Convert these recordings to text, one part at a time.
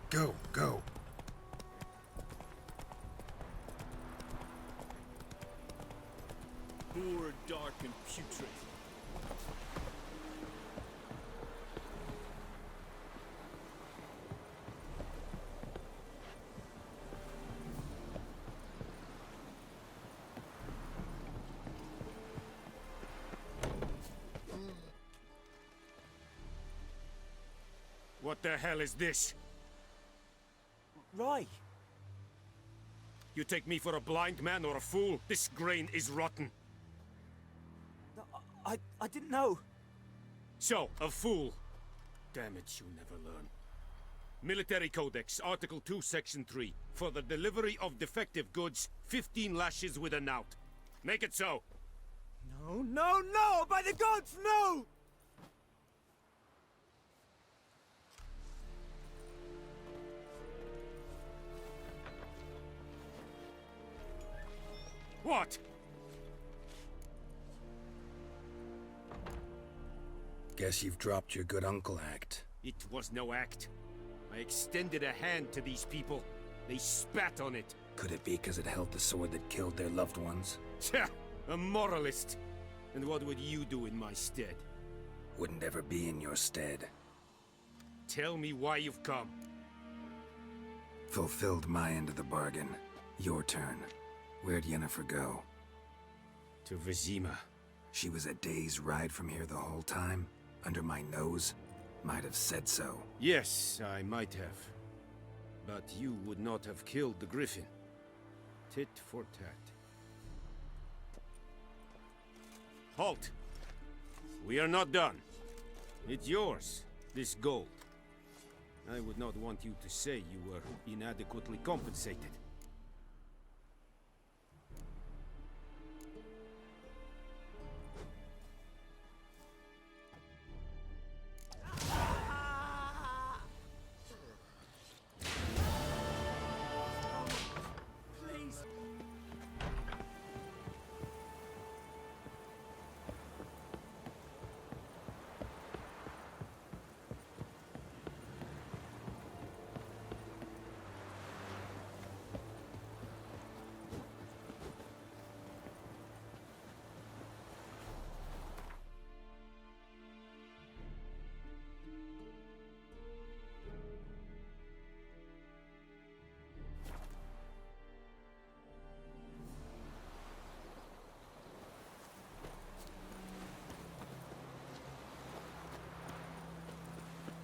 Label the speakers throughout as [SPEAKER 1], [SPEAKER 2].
[SPEAKER 1] Go, go.
[SPEAKER 2] Poor, dark, and putrid. What the hell is this?
[SPEAKER 3] Rye!
[SPEAKER 2] You take me for a blind man or a fool? This grain is rotten.
[SPEAKER 3] No, I didn't know.
[SPEAKER 2] So, a fool. Damn it, you never learn. Military Codex, Article 2, Section 3. For the delivery of defective goods, 15 lashes with a knout. Make it so.
[SPEAKER 3] No, no, no! By the gods, no!
[SPEAKER 2] What?
[SPEAKER 1] Guess you've dropped your good uncle act.
[SPEAKER 2] It was no act. I extended a hand to these people. They spat on it.
[SPEAKER 1] Could it be because it held the sword that killed their loved ones?
[SPEAKER 2] Tja, a moralist. And what would you do in my stead?
[SPEAKER 1] Wouldn't ever be in your stead.
[SPEAKER 2] Tell me why you've come.
[SPEAKER 1] Fulfilled my end of the bargain. Your turn. Where'd Yennefer go?
[SPEAKER 2] To Vizima.
[SPEAKER 1] She was a day's ride from here the whole time? Under my nose? Might have said so.
[SPEAKER 2] Yes, I might have. But you would not have killed the griffin. Tit for tat. Halt! We are not done. It's yours, this gold. I would not want you to say you were inadequately compensated.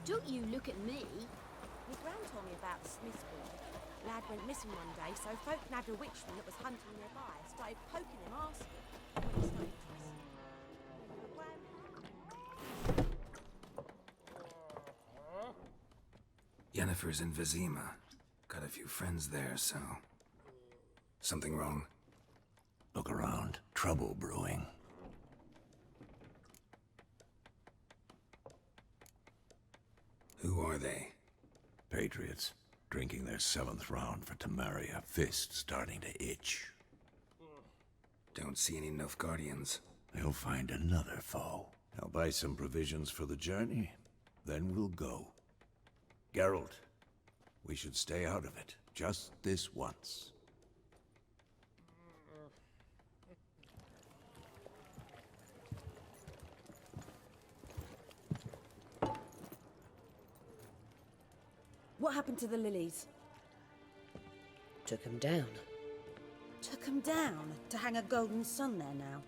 [SPEAKER 4] Don't you look at me.
[SPEAKER 5] My gran told me about the Smith boy. Lad went missing one day, so folk nabbed a witchman that was hunting nearby. Started poking him, asking when it's no interest.
[SPEAKER 1] Yennefer's in Vizima. Got a few friends there, so... Something wrong?
[SPEAKER 6] Look around. Trouble brewing.
[SPEAKER 1] Who are they?
[SPEAKER 6] Patriots. Drinking their 7th round for Temeria. Fist starting to itch.
[SPEAKER 1] Don't see any Nilfgaardians.
[SPEAKER 6] They'll find another foe. I'll buy some provisions for the journey. Then we'll go. Geralt, we should stay out of it. Just this once.
[SPEAKER 5] What happened to the lilies?
[SPEAKER 7] Took him down.
[SPEAKER 5] Took them down to hang a golden sun there now.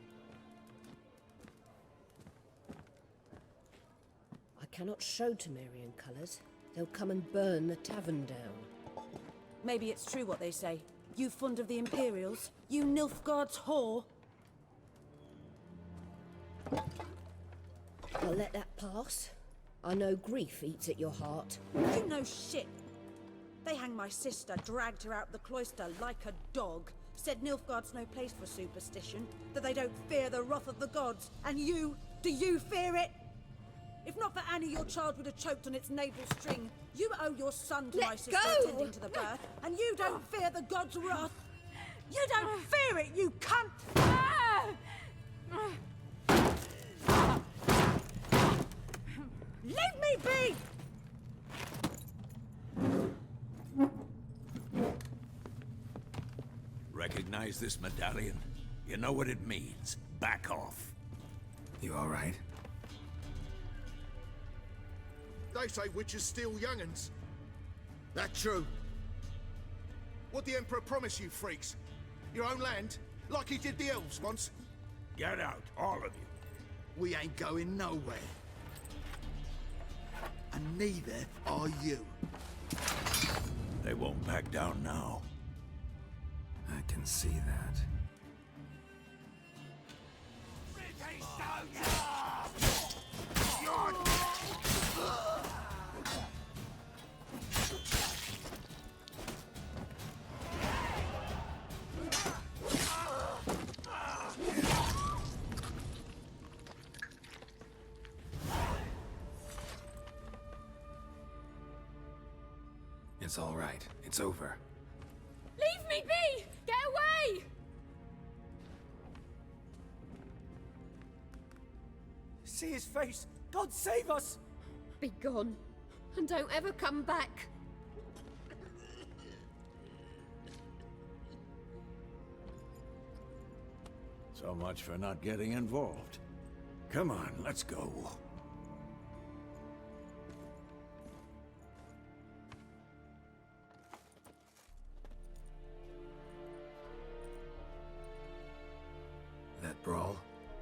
[SPEAKER 7] I cannot show Temerian colours. They'll come and burn the tavern down.
[SPEAKER 5] Maybe it's true what they say. You fond of the Imperials? You Nilfgaard's whore?
[SPEAKER 7] I'll let that pass. I know grief eats at your heart.
[SPEAKER 5] You know shit. They hanged my sister, dragged her out the cloister like a dog. Said Nilfgaard's no place for superstition, that they don't fear the wrath of the gods. And you, do you fear it? If not for Annie, your child would have choked on its navel string. You owe your son to my sister attending to the birth, and you don't fear the gods' wrath. You don't fear it, you cunt! Leave me be!
[SPEAKER 6] recognize this medallion? You know what it means. Back off.
[SPEAKER 1] You all right?
[SPEAKER 8] They say witches steal young'uns. That true? What the Emperor promise you, freaks? Your own land? Like he did the elves once?
[SPEAKER 6] Get out, all of you.
[SPEAKER 8] We ain't going nowhere. And neither are you.
[SPEAKER 6] They won't back down now.
[SPEAKER 1] I can see that. It's all right. It's over.
[SPEAKER 4] Leave me be! Get away!
[SPEAKER 3] See his face! God save us!
[SPEAKER 4] Be gone. And don't ever come back.
[SPEAKER 6] So much for not getting involved. Come on, let's go.
[SPEAKER 1] That brawl,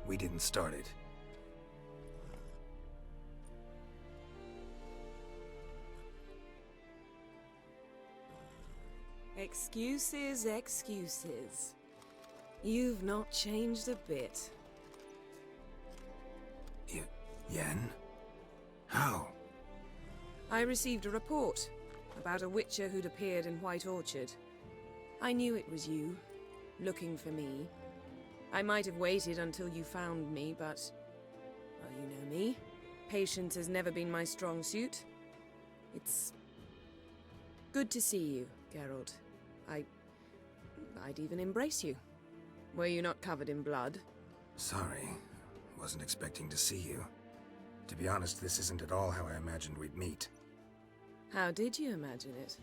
[SPEAKER 1] we didn't start it.
[SPEAKER 9] Excuses, excuses. You've not changed a bit.
[SPEAKER 1] Yen? How?
[SPEAKER 9] I received a report about a witcher who'd appeared in White Orchard. I knew it was you, looking for me. I might have waited until you found me, but... well, you know me. Patience has never been my strong suit. It's... good to see you, Geralt. I'd even embrace you. Were you not covered in blood?
[SPEAKER 1] Sorry. Wasn't expecting to see you. To be honest, this isn't at all how I imagined we'd meet.
[SPEAKER 9] How did you imagine it?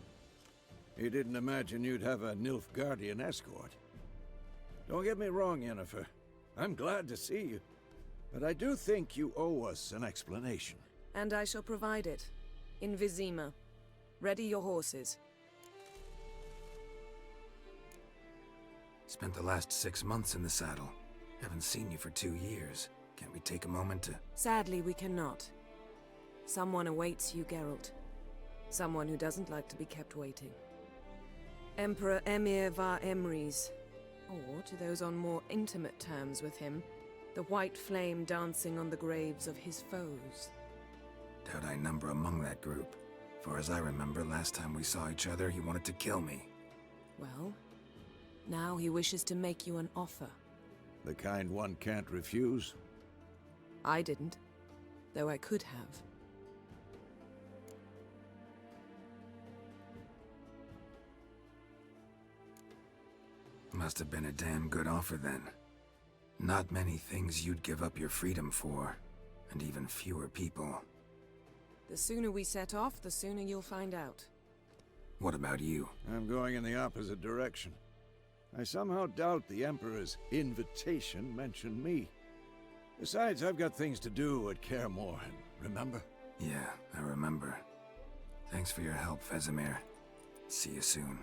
[SPEAKER 6] You didn't imagine you'd have a Nilfgaardian escort. Don't get me wrong, Yennefer. I'm glad to see you. But I do think you owe us an explanation.
[SPEAKER 9] And I shall provide it. In Vizima. Ready your horses.
[SPEAKER 1] Spent the last 6 months in the saddle. Haven't seen you for 2 years. Can't we take a moment to...
[SPEAKER 9] Sadly, we cannot. Someone awaits you, Geralt. Someone who doesn't like to be kept waiting. Emperor Emhyr var Emrys. Or, to those on more intimate terms with him, the white flame dancing on the graves of his foes.
[SPEAKER 1] Doubt I number among that group. For as I remember, last time we saw each other, he wanted to kill me.
[SPEAKER 9] Well, now he wishes to make you an offer.
[SPEAKER 6] The kind one can't refuse.
[SPEAKER 9] I didn't, though I could have.
[SPEAKER 1] Must have been a damn good offer then. Not many things you'd give up your freedom for, and even fewer people.
[SPEAKER 9] The sooner we set off, the sooner you'll find out.
[SPEAKER 1] What about you?
[SPEAKER 6] I'm going in the opposite direction. I somehow doubt the Emperor's invitation mentioned me. Besides, I've got things to do at Kaer Morhen, remember?
[SPEAKER 1] Yeah, I remember. Thanks for your help, Vizima. See you soon.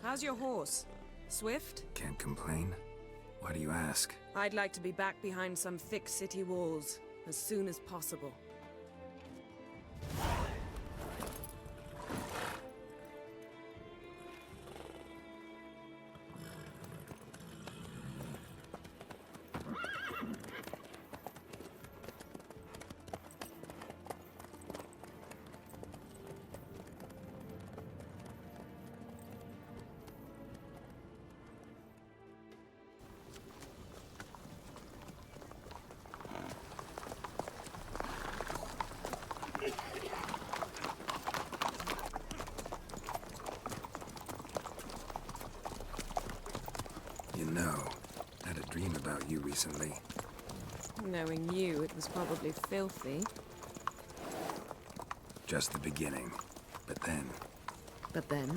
[SPEAKER 9] How's your horse? Swift?
[SPEAKER 1] Can't complain. Why do you ask?
[SPEAKER 9] I'd like to be back behind some thick city walls as soon as possible.
[SPEAKER 1] You know, had a dream about you recently.
[SPEAKER 9] Knowing you, it was probably filthy.
[SPEAKER 1] Just the beginning. But then...
[SPEAKER 9] But then?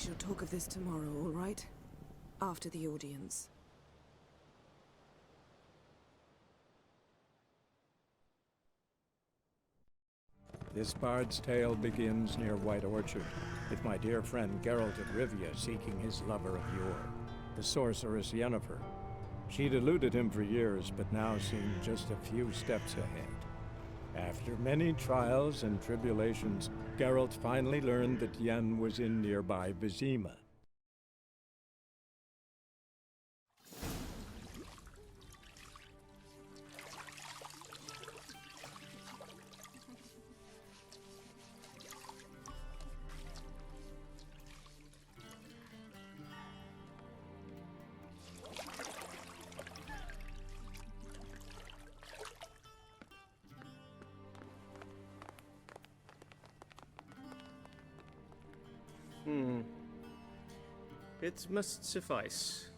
[SPEAKER 9] shall talk of this tomorrow, all right? After the audience.
[SPEAKER 10] This bard's tale begins near White Orchard, with my dear friend Geralt of Rivia seeking his lover of yore, the sorceress Yennefer. She'd eluded him for years, but now seemed just a few steps ahead. After many trials and tribulations, Geralt finally learned that Yen was in nearby Vizima.
[SPEAKER 11] It must suffice.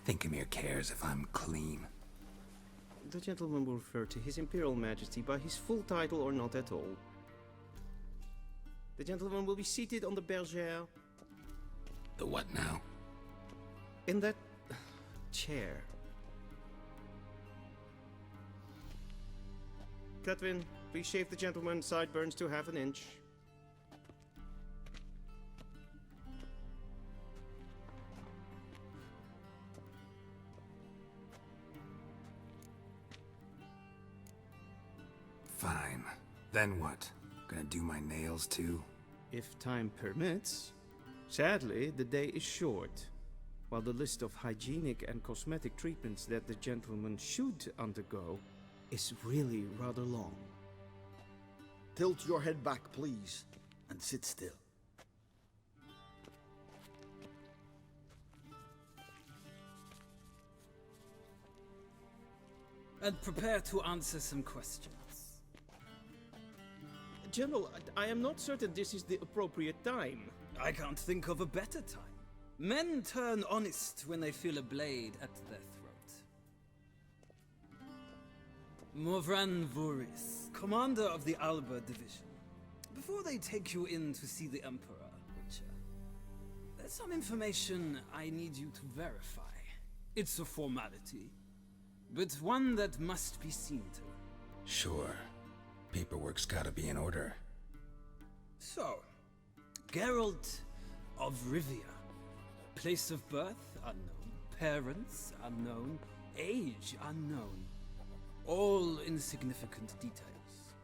[SPEAKER 1] Think Emhyr cares if I'm clean?
[SPEAKER 11] The gentleman will refer to His Imperial Majesty by his full title or not at all. The gentleman will be seated on the bergère.
[SPEAKER 1] The what now?
[SPEAKER 11] In that chair. Catwin, please shave the gentleman's sideburns to half an inch.
[SPEAKER 1] Fine. Then what? Gonna do my nails too?
[SPEAKER 11] If time permits. Sadly, the day is short. While the list of hygienic and cosmetic treatments that the gentleman should undergo is really rather long.
[SPEAKER 12] Tilt your head back, please, and sit still.
[SPEAKER 13] And prepare to answer some questions.
[SPEAKER 11] General, I am not certain this is the appropriate time.
[SPEAKER 13] I can't think of a better time. Men turn honest when they feel a blade at their throat. Morvran Voris, commander of the Alba Division. Before they take you in to see the Emperor, Witcher, there's some information I need you to verify. It's a formality, but one that must be seen to.
[SPEAKER 1] Sure. Paperwork's gotta be in order.
[SPEAKER 13] So, Geralt of Rivia. Place of birth unknown, parents unknown, age unknown. All insignificant details.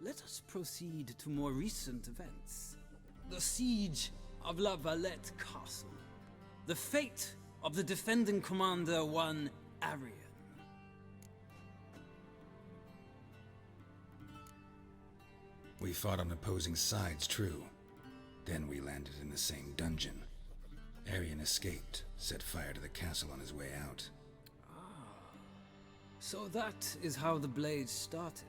[SPEAKER 13] Let us proceed to more recent events. The siege of La Valette Castle. The fate of the defending commander, one Arian.
[SPEAKER 1] We fought on opposing sides, true. Then we landed in the same dungeon. Arian escaped, set fire to the castle on his way out.
[SPEAKER 13] So that is how the blade started.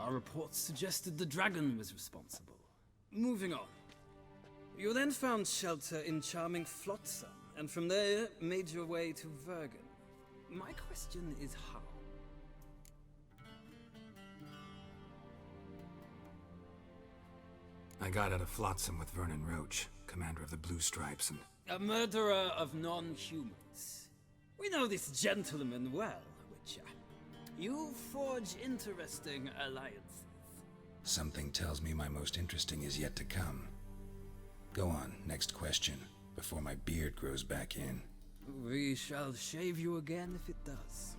[SPEAKER 13] Our reports suggested the dragon was responsible. Moving on. You then found shelter in charming Flotsam, and from there made your way to Vergen. My question is how?
[SPEAKER 1] I got out of Flotsam with Vernon Roach, commander of the Blue Stripes, and...
[SPEAKER 13] A murderer of non-humans. We know this gentleman well, Witcher. You forge interesting alliances.
[SPEAKER 1] Something tells me my most interesting is yet to come. Go on, next question, before my beard grows back in.
[SPEAKER 13] We shall shave you again if it does.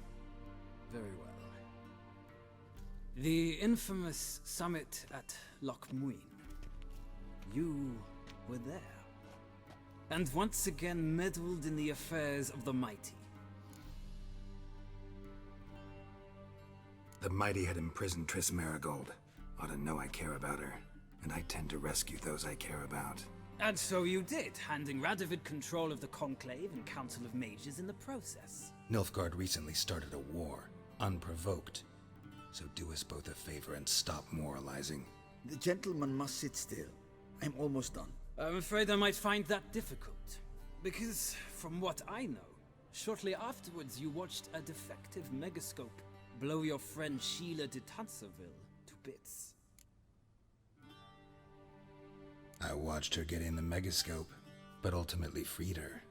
[SPEAKER 13] Very well. The infamous summit at Loch Muin. You were there. And once again meddled in the affairs of the mighty.
[SPEAKER 1] The mighty had imprisoned Triss Marigold. Ought to know I care about her, and I tend to rescue those I care about.
[SPEAKER 13] And so you did, handing Radovid control of the Conclave and Council of Mages in the process.
[SPEAKER 1] Nilfgaard recently started a war, unprovoked. So do us both a favor and stop moralizing.
[SPEAKER 12] The gentleman must sit still. I'm almost done.
[SPEAKER 13] I'm afraid I might find that difficult. Because, from what I know, shortly afterwards you watched a defective megascope blow your friend Sheila de Tanserville to bits.
[SPEAKER 1] I watched her get in the megascope, but ultimately freed her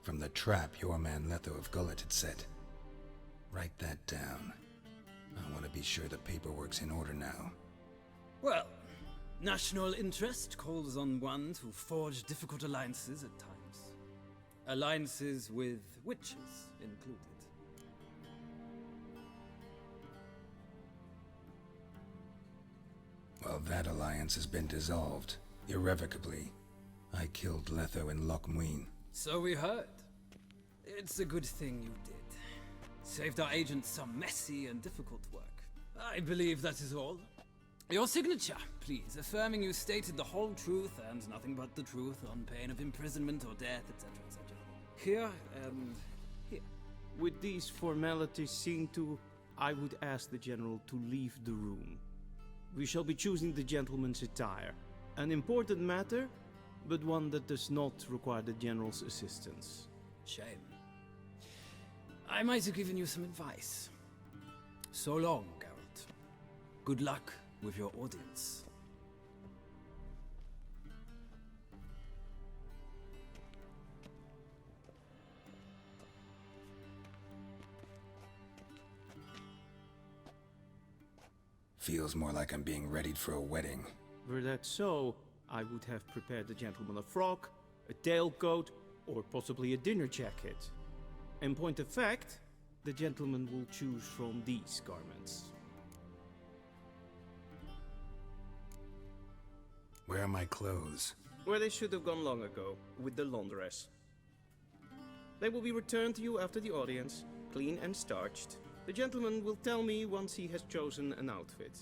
[SPEAKER 1] from the trap your man Letho of Gullet had set. Write that down. I want to be sure the paperwork's in order now.
[SPEAKER 13] Well, national interest calls on one to forge difficult alliances at times. Alliances with witches included.
[SPEAKER 1] Well, that alliance has been dissolved, irrevocably. I killed Letho in Loch Muin.
[SPEAKER 13] So we heard. It's a good thing you did. Saved our agents some messy and difficult work. I believe that is all. Your signature, please, affirming you stated the whole truth and nothing but the truth on pain of imprisonment or death, etc., etc. Here and here.
[SPEAKER 11] With these formalities seen to, I would ask the General to leave the room. We shall be choosing the gentleman's attire. An important matter, but one that does not require the General's assistance.
[SPEAKER 13] Shame. I might have given you some advice. So long, Geralt. Good luck with your audience.
[SPEAKER 1] Feels more like I'm being readied for a wedding.
[SPEAKER 11] Were that so, I would have prepared the gentleman a frock, a tailcoat, or possibly a dinner jacket. In point of fact, the gentleman will choose from these garments.
[SPEAKER 1] Where are my clothes?
[SPEAKER 11] Where they should have gone long ago, with the laundress. They will be returned to you after the audience, clean and starched. The gentleman will tell me once he has chosen an outfit.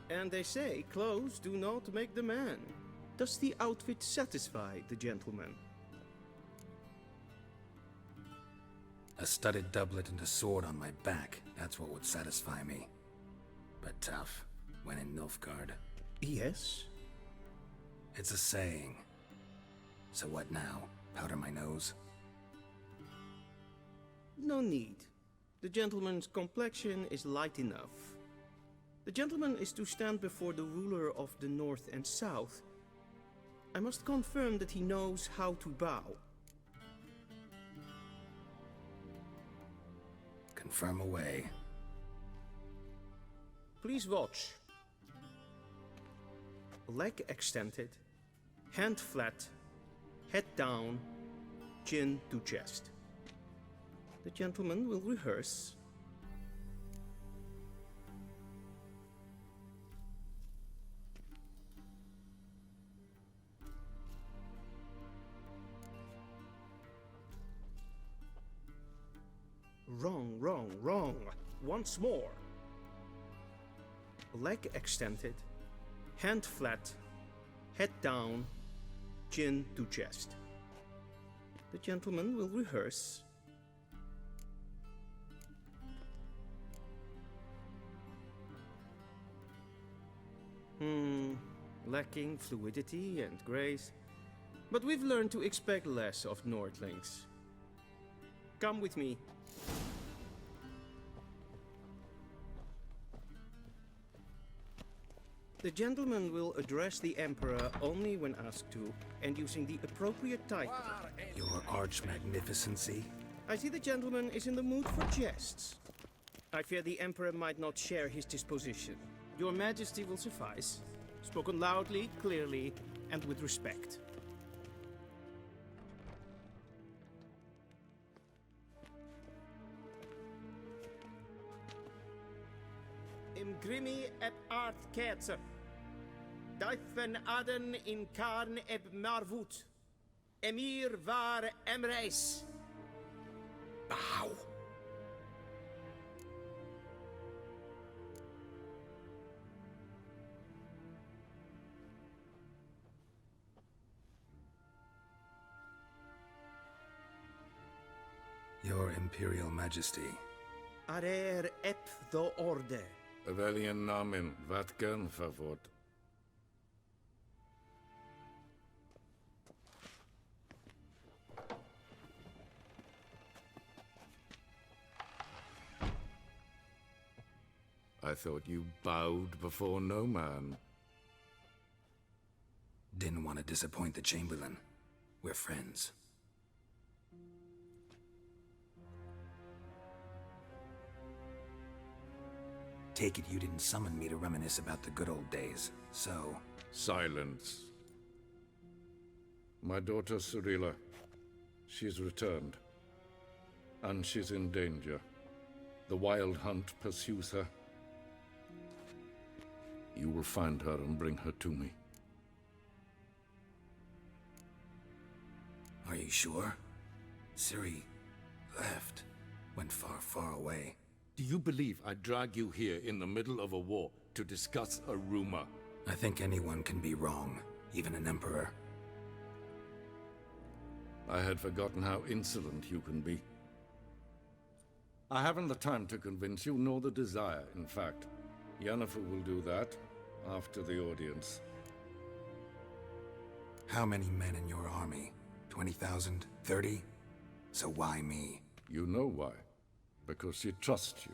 [SPEAKER 11] And they say clothes do not make the man. Does the outfit satisfy the gentleman?
[SPEAKER 1] A studded doublet and a sword on my back. That's what would satisfy me. But tough, when in Nilfgaard.
[SPEAKER 11] Yes?
[SPEAKER 1] It's a saying. So what now? Powder my nose?
[SPEAKER 11] No need. The gentleman's complexion is light enough. The gentleman is to stand before the ruler of the North and South. I must confirm that he knows how to bow.
[SPEAKER 1] Confirm away.
[SPEAKER 11] Please watch. Leg extended, hand flat, head down, chin to chest. The gentleman will rehearse. Wrong, wrong, wrong. Once more. Leg extended, hand flat, head down, chin to chest. The gentleman will rehearse. Lacking fluidity and grace. But we've learned to expect less of Nordlings. Come with me. The gentleman will address the Emperor only when asked to, and using the appropriate title.
[SPEAKER 1] Your Arch-Magnificency?
[SPEAKER 11] I see the gentleman is in the mood for jests. I fear the Emperor might not share his disposition. Your Majesty will suffice. Spoken loudly, clearly, and with respect. Im grimi eb art ketzer. Duifen aden in karn eb marvoet. Emhyr var emreis.
[SPEAKER 1] Bow. Imperial Majesty.
[SPEAKER 11] Arer ep do orde.
[SPEAKER 14] Welchen Namen? Wat gern favor? I thought you bowed before no man.
[SPEAKER 1] Didn't want to disappoint the Chamberlain. We're friends. Take it you didn't summon me to reminisce about the good old days, so...
[SPEAKER 14] Silence. My daughter Cirilla, she's returned. And she's in danger. The Wild Hunt pursues her. You will find her and bring her to me.
[SPEAKER 1] Are you sure? Ciri left. Went far, far away.
[SPEAKER 14] Do you believe I'd drag you here in the middle of a war to discuss a rumor?
[SPEAKER 1] I think anyone can be wrong, even an emperor.
[SPEAKER 14] I had forgotten how insolent you can be. I haven't the time to convince you, nor the desire, in fact. Yennefer will do that after the audience.
[SPEAKER 1] How many men in your army? 20,000? 30? So why me?
[SPEAKER 14] You know why. Because she trusts you.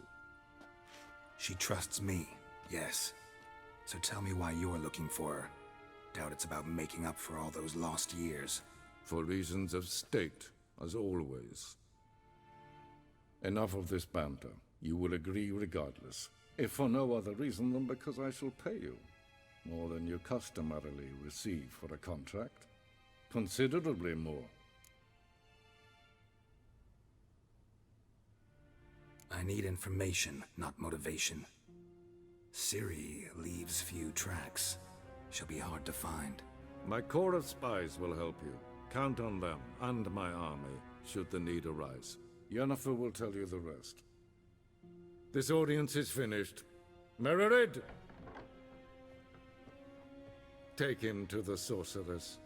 [SPEAKER 1] She trusts me, yes. So tell me why you're looking for her. Doubt it's about making up for all those lost years.
[SPEAKER 14] For reasons of state, as always. Enough of this banter. You will agree regardless. If for no other reason than because I shall pay you. More than you customarily receive for a contract. Considerably more.
[SPEAKER 1] I need information, not motivation. Ciri leaves few tracks. She'll be hard to find.
[SPEAKER 14] My corps of spies will help you. Count on them, and my army, should the need arise. Yennefer will tell you the rest. This audience is finished. Mererid! Take him to the sorceress.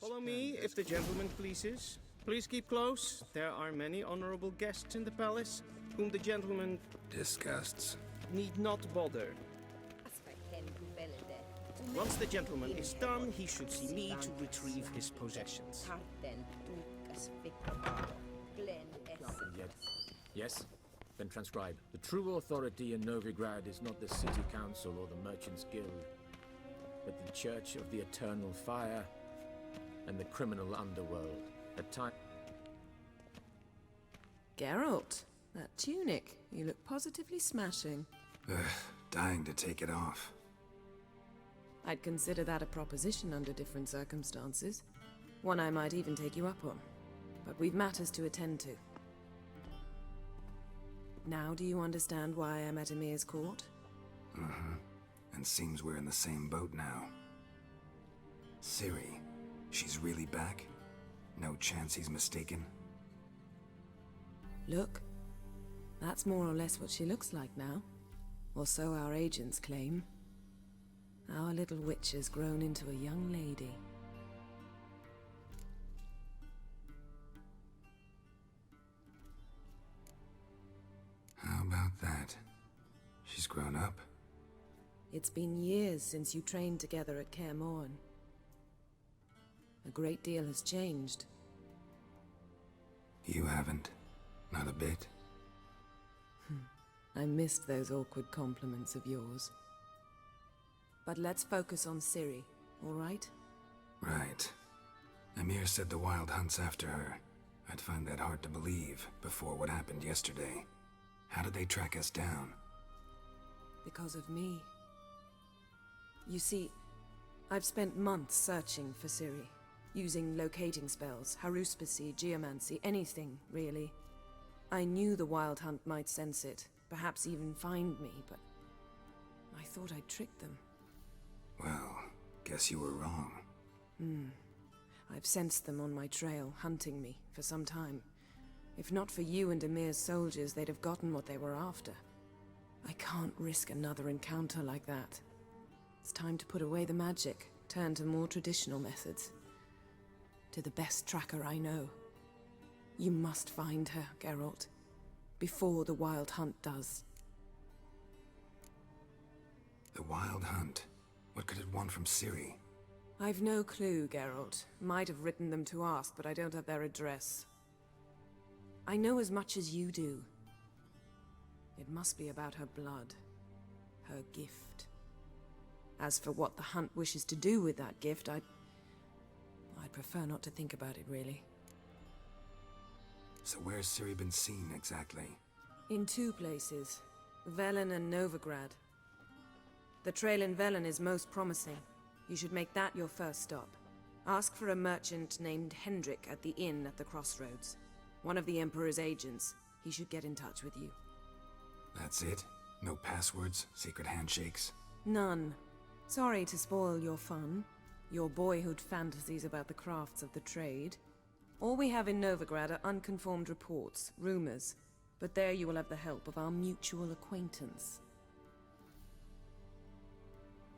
[SPEAKER 11] Follow me, if the gentleman pleases. Please keep close. There are many honorable guests in the palace, whom the gentleman...
[SPEAKER 1] disgusts.
[SPEAKER 11] ...need not bother. Once the gentleman is done, he should see me to retrieve his possessions.
[SPEAKER 15] Yes? Then transcribe. The true authority in Novigrad is not the city council or the merchants' guild, but the Church of the Eternal Fire and the criminal underworld. At time...
[SPEAKER 9] Geralt, that tunic. You look positively smashing.
[SPEAKER 1] Ugh, dying to take it off.
[SPEAKER 9] I'd consider that a proposition under different circumstances. One I might even take you up on. But we've matters to attend to. Now do you understand why I'm at Emhyr's court?
[SPEAKER 1] Mm-hmm. And seems we're in the same boat now. Ciri, she's really back? No chance he's mistaken?
[SPEAKER 9] Look, that's more or less what she looks like now. Or so our agents claim. Our little witch has grown into a young lady.
[SPEAKER 1] How about that? She's grown up?
[SPEAKER 9] It's been years since you trained together at Kaer Morhen. A great deal has changed.
[SPEAKER 1] You haven't. Not a bit.
[SPEAKER 9] I missed those awkward compliments of yours. But let's focus on Ciri, all right?
[SPEAKER 1] Right. Emhyr said the Wild Hunt's after her. I'd find that hard to believe before what happened yesterday. How did they track us down?
[SPEAKER 9] Because of me. You see, I've spent months searching for Ciri, using locating spells, haruspicy, geomancy, anything, really. I knew the Wild Hunt might sense it, perhaps even find me, but I thought I'd tricked them.
[SPEAKER 1] Well, guess you were wrong.
[SPEAKER 9] I've sensed them on my trail, hunting me, for some time. If not for you and Emhyr's soldiers, they'd have gotten what they were after. I can't risk another encounter like that. It's time to put away the magic, turn to more traditional methods. To the best tracker I know. You must find her, Geralt. Before the Wild Hunt does.
[SPEAKER 1] The Wild Hunt? What could it want from Ciri?
[SPEAKER 9] I've no clue, Geralt. Might have written them to ask, but I don't have their address. I know as much as you do. It must be about her blood. Her gift. As for what the Hunt wishes to do with that gift, I'd prefer not to think about it, really.
[SPEAKER 1] So where's Ciri been seen, exactly?
[SPEAKER 9] In two places. Velen and Novigrad. The trail in Velen is most promising. You should make that your first stop. Ask for a merchant named Hendrik at the inn at the crossroads. One of the Emperor's agents. He should get in touch with you.
[SPEAKER 1] That's it? No passwords? Secret handshakes?
[SPEAKER 9] None. Sorry to spoil your fun. Your boyhood fantasies about the crafts of the trade. All we have in Novigrad are unconfirmed reports, rumors. But there you will have the help of our mutual acquaintance.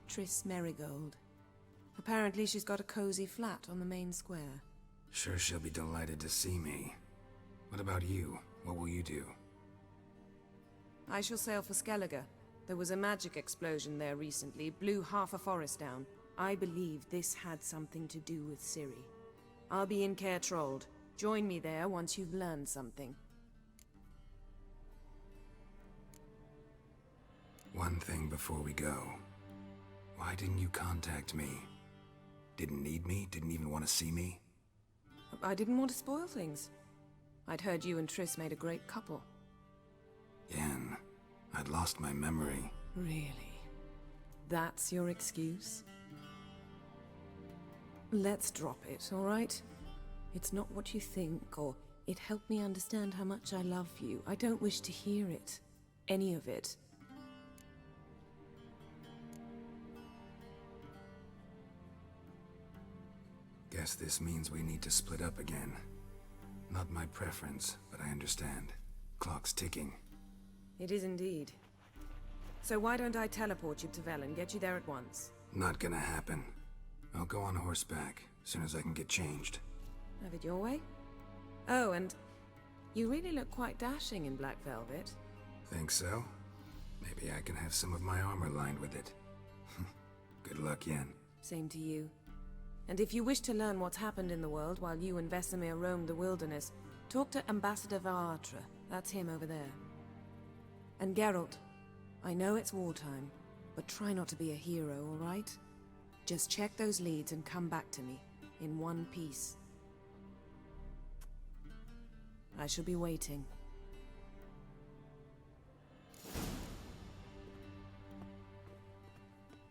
[SPEAKER 9] Triss Merigold. Apparently she's got a cozy flat on the main square.
[SPEAKER 1] Sure she'll be delighted to see me. What about you? What will you do?
[SPEAKER 9] I shall sail for Skellige. There was a magic explosion there recently, blew half a forest down. I believe this had something to do with Ciri. I'll be in Caer Trolde. Join me there once you've learned something.
[SPEAKER 1] One thing before we go. Why didn't you contact me? Didn't need me? Didn't even want to see me?
[SPEAKER 9] I didn't want to spoil things. I'd heard you and Triss made a great couple.
[SPEAKER 1] Yen, I'd lost my memory.
[SPEAKER 9] Really? That's your excuse? Let's drop it, all right? It's not what you think, or it helped me understand how much I love you. I don't wish to hear it. Any of it.
[SPEAKER 1] Guess this means we need to split up again. Not my preference, but I understand. Clock's ticking.
[SPEAKER 9] It is indeed. So why don't I teleport you to Velen, get you there at once?
[SPEAKER 1] Not gonna happen. I'll go on horseback, as soon as I can get changed.
[SPEAKER 9] Have it your way? Oh, and you really look quite dashing in black velvet.
[SPEAKER 1] Think so? Maybe I can have some of my armor lined with it. Good luck, Yen.
[SPEAKER 9] Same to you. And if you wish to learn what's happened in the world while you and Vesemir roamed the wilderness, talk to Ambassador Varatra. That's him over there. And Geralt, I know it's wartime, but try not to be a hero, all right? Just check those leads and come back to me, in one piece. I shall be waiting.